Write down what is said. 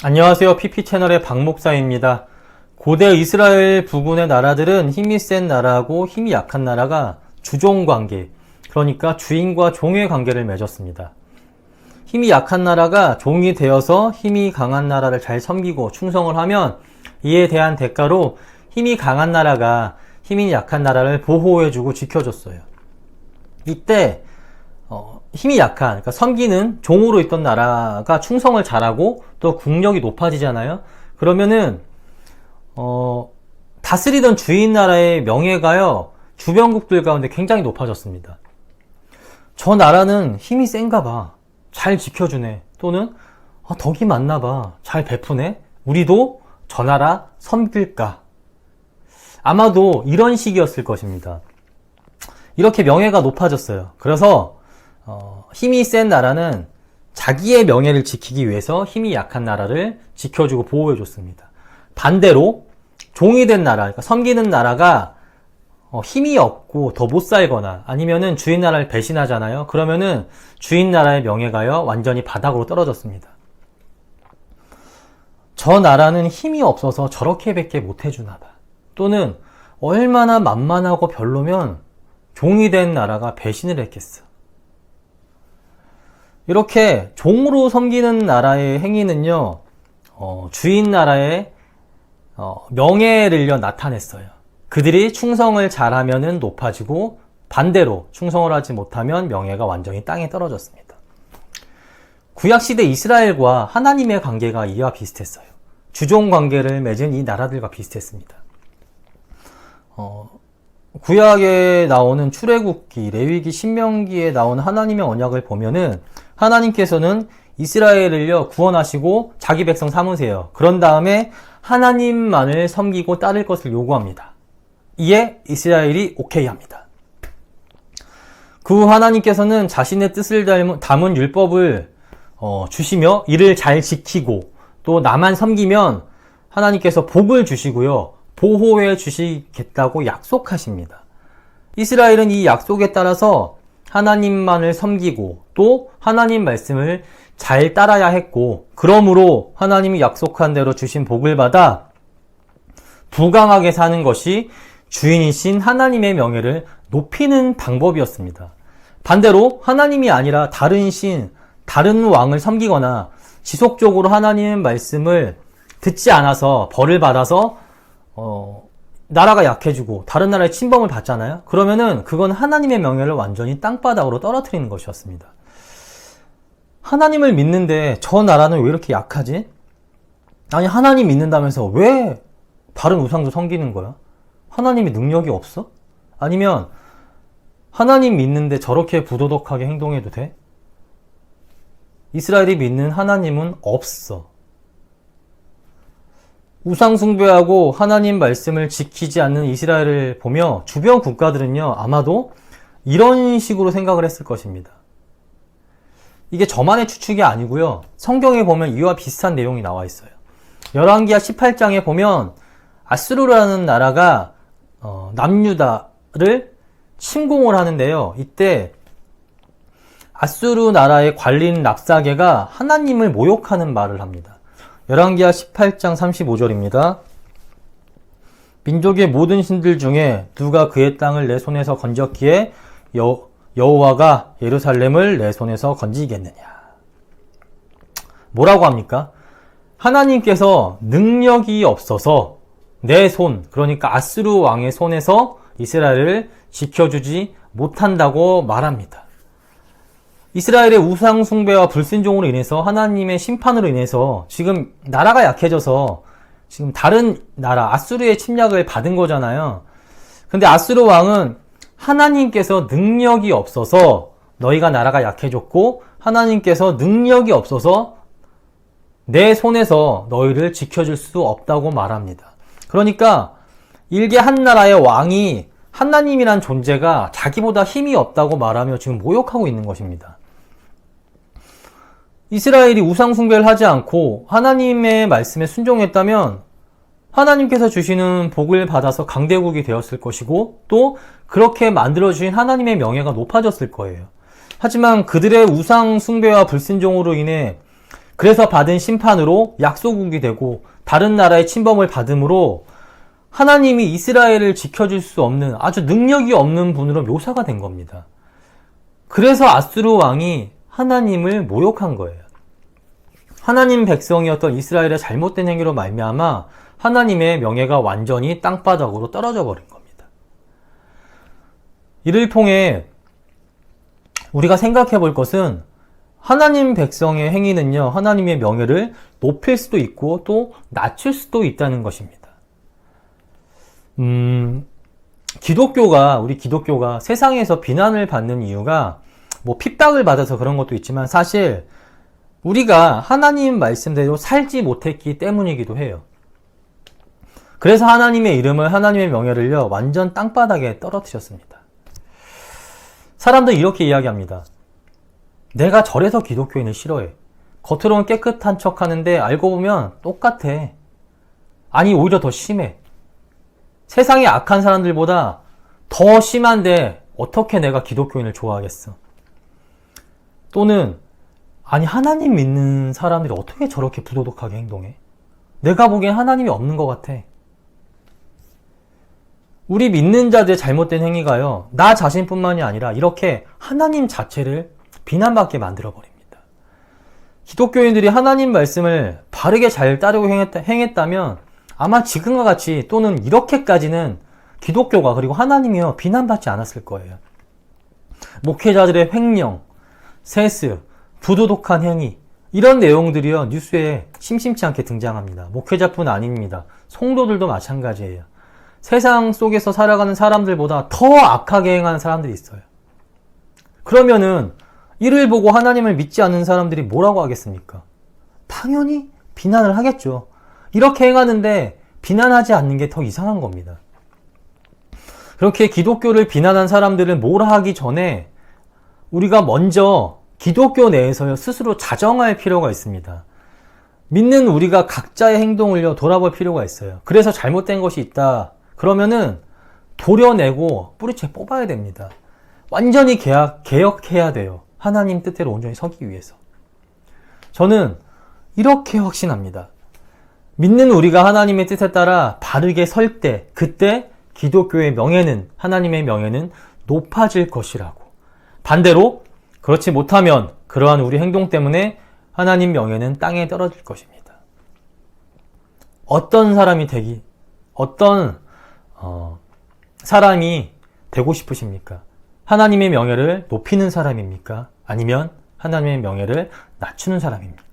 안녕하세요. PP채널의 박목사입니다. 고대 이스라엘 부근의 나라들은 힘이 센 나라하고 힘이 약한 나라가 주종관계, 그러니까 주인과 종의 관계를 맺었습니다. 힘이 약한 나라가 종이 되어서 힘이 강한 나라를 잘 섬기고 충성을 하면 이에 대한 대가로 힘이 강한 나라가 힘이 약한 나라를 보호해주고 지켜줬어요. 이때 힘이 약한, 그러니까 섬기는 종으로 있던 나라가 충성을 잘하고 또 국력이 높아지잖아요. 그러면은 다스리던 주인 나라의 명예가요, 주변국들 가운데 굉장히 높아졌습니다. 저 나라는 힘이 센가 봐, 잘 지켜주네, 또는 덕이 많나 봐, 잘 베푸네, 우리도 저 나라 섬길까. 아마도 이런 식이었을 것입니다. 이렇게 명예가 높아졌어요. 그래서 힘이 센 나라는 자기의 명예를 지키기 위해서 힘이 약한 나라를 지켜주고 보호해줬습니다. 반대로 종이 된 나라, 그러니까 섬기는 나라가 힘이 없고 더 못 살거나 아니면은 주인 나라를 배신하잖아요. 그러면은 주인 나라의 명예가요, 완전히 바닥으로 떨어졌습니다. 저 나라는 힘이 없어서 저렇게밖에 못 해주나 봐, 또는 얼마나 만만하고 별로면 종이 된 나라가 배신을 했겠어. 이렇게 종으로 섬기는 나라의 행위는요, 주인 나라의 명예를요 나타냈어요. 그들이 충성을 잘하면은 높아지고 반대로 충성을 하지 못하면 명예가 완전히 땅에 떨어졌습니다. 구약시대 이스라엘과 하나님의 관계가 이와 비슷했어요. 주종 관계를 맺은 이 나라들과 비슷했습니다. 구약에 나오는 출애굽기, 레위기, 신명기에 나오는 하나님의 언약을 보면은 하나님께서는 이스라엘을요 구원하시고 자기 백성 삼으세요. 그런 다음에 하나님만을 섬기고 따를 것을 요구합니다. 이에 이스라엘이 오케이 합니다. 그 후 하나님께서는 자신의 뜻을 담은 율법을 주시며 이를 잘 지키고 또 나만 섬기면 하나님께서 복을 주시고요, 보호해 주시겠다고 약속하십니다. 이스라엘은 이 약속에 따라서 하나님만을 섬기고 또 하나님 말씀을 잘 따라야 했고, 그러므로 하나님이 약속한 대로 주신 복을 받아 부강하게 사는 것이 주인이신 하나님의 명예를 높이는 방법이었습니다. 반대로 하나님이 아니라 다른 신, 다른 왕을 섬기거나 지속적으로 하나님의 말씀을 듣지 않아서 벌을 받아서 나라가 약해지고 다른 나라의 침범을 받잖아요. 그러면은 그건 하나님의 명예를 완전히 땅바닥으로 떨어뜨리는 것이었습니다. 하나님을 믿는데 저 나라는 왜 이렇게 약하지? 아니, 하나님 믿는다면서 왜 다른 우상도 섬기는 거야? 하나님이 능력이 없어? 아니면 하나님 믿는데 저렇게 부도덕하게 행동해도 돼? 이스라엘이 믿는 하나님은 없어. 우상 숭배하고 하나님 말씀을 지키지 않는 이스라엘을 보며 주변 국가들은요 아마도 이런 식으로 생각을 했을 것입니다. 이게 저만의 추측이 아니고요, 성경에 보면 이와 비슷한 내용이 나와 있어요. 열왕기하 18장에 보면 아수르라는 나라가 남유다를 침공을 하는데요, 이때 아수르 나라의 관리인 랍사게가 하나님을 모욕하는 말을 합니다. 열왕기하 18장 35절입니다. 민족의 모든 신들 중에 누가 그의 땅을 내 손에서 건졌기에 여호와가 예루살렘을 내 손에서 건지겠느냐. 뭐라고 합니까? 하나님께서 능력이 없어서 내 손, 그러니까 아수르 왕의 손에서 이스라엘을 지켜주지 못한다고 말합니다. 이스라엘의 우상 숭배와 불순종으로 인해서 하나님의 심판으로 인해서 지금 나라가 약해져서 지금 다른 나라 아수르의 침략을 받은 거잖아요. 근데 아수르 왕은 하나님께서 능력이 없어서 너희가 나라가 약해졌고 하나님께서 능력이 없어서 내 손에서 너희를 지켜줄 수 없다고 말합니다. 그러니까 일개 한 나라의 왕이 하나님이란 존재가 자기보다 힘이 없다고 말하며 지금 모욕하고 있는 것입니다. 이스라엘이 우상 숭배를 하지 않고 하나님의 말씀에 순종했다면 하나님께서 주시는 복을 받아서 강대국이 되었을 것이고 또 그렇게 만들어주신 하나님의 명예가 높아졌을 거예요. 하지만 그들의 우상 숭배와 불순종으로 인해 그래서 받은 심판으로 약소국이 되고 다른 나라의 침범을 받음으로 하나님이 이스라엘을 지켜줄 수 없는 아주 능력이 없는 분으로 묘사가 된 겁니다. 그래서 아수르 왕이 하나님을 모욕한 거예요. 하나님 백성이었던 이스라엘의 잘못된 행위로 말미암아 하나님의 명예가 완전히 땅바닥으로 떨어져 버린 겁니다. 이를 통해 우리가 생각해 볼 것은 하나님 백성의 행위는요, 하나님의 명예를 높일 수도 있고 또 낮출 수도 있다는 것입니다. 우리 기독교가 세상에서 비난을 받는 이유가 뭐 핍박을 받아서 그런 것도 있지만 사실 우리가 하나님 말씀대로 살지 못했기 때문이기도 해요. 그래서 하나님의 이름을, 하나님의 명예를요, 완전 땅바닥에 떨어뜨렸습니다. 사람들은 이렇게 이야기합니다. 내가 저래서 기독교인을 싫어해. 겉으로는 깨끗한 척 하는데 알고 보면 똑같아. 아니, 오히려 더 심해. 세상에 악한 사람들보다 더 심한데 어떻게 내가 기독교인을 좋아하겠어? 또는 아니, 하나님 믿는 사람들이 어떻게 저렇게 부도덕하게 행동해? 내가 보기엔 하나님이 없는 것 같아. 우리 믿는 자들의 잘못된 행위가요, 나 자신뿐만이 아니라 이렇게 하나님 자체를 비난받게 만들어버립니다. 기독교인들이 하나님 말씀을 바르게 잘 따르고 행했다면 아마 지금과 같이 또는 이렇게까지는 기독교가 그리고 하나님이요 비난받지 않았을 거예요. 목회자들의 횡령, 세습, 부도덕한 행위, 이런 내용들이요 뉴스에 심심치 않게 등장합니다. 목회자뿐 아닙니다. 성도들도 마찬가지예요. 세상 속에서 살아가는 사람들보다 더 악하게 행하는 사람들이 있어요. 그러면은 이를 보고 하나님을 믿지 않는 사람들이 뭐라고 하겠습니까? 당연히 비난을 하겠죠. 이렇게 행하는데 비난하지 않는 게 더 이상한 겁니다. 그렇게 기독교를 비난한 사람들을 뭐라 하기 전에 우리가 먼저 기독교 내에서요 스스로 자정할 필요가 있습니다. 믿는 우리가 각자의 행동을요 돌아볼 필요가 있어요. 그래서 잘못된 것이 있다 그러면은 도려내고 뿌리채 뽑아야 됩니다. 완전히 개혁해야 돼요. 하나님 뜻대로 온전히 서기 위해서. 저는 이렇게 확신합니다. 믿는 우리가 하나님의 뜻에 따라 바르게 설 때, 그때 기독교의 명예는, 하나님의 명예는 높아질 것이라고. 반대로 그렇지 못하면 그러한 우리 행동 때문에 하나님 명예는 땅에 떨어질 것입니다. 어떤 사람이 되고 싶으십니까? 하나님의 명예를 높이는 사람입니까? 아니면 하나님의 명예를 낮추는 사람입니까?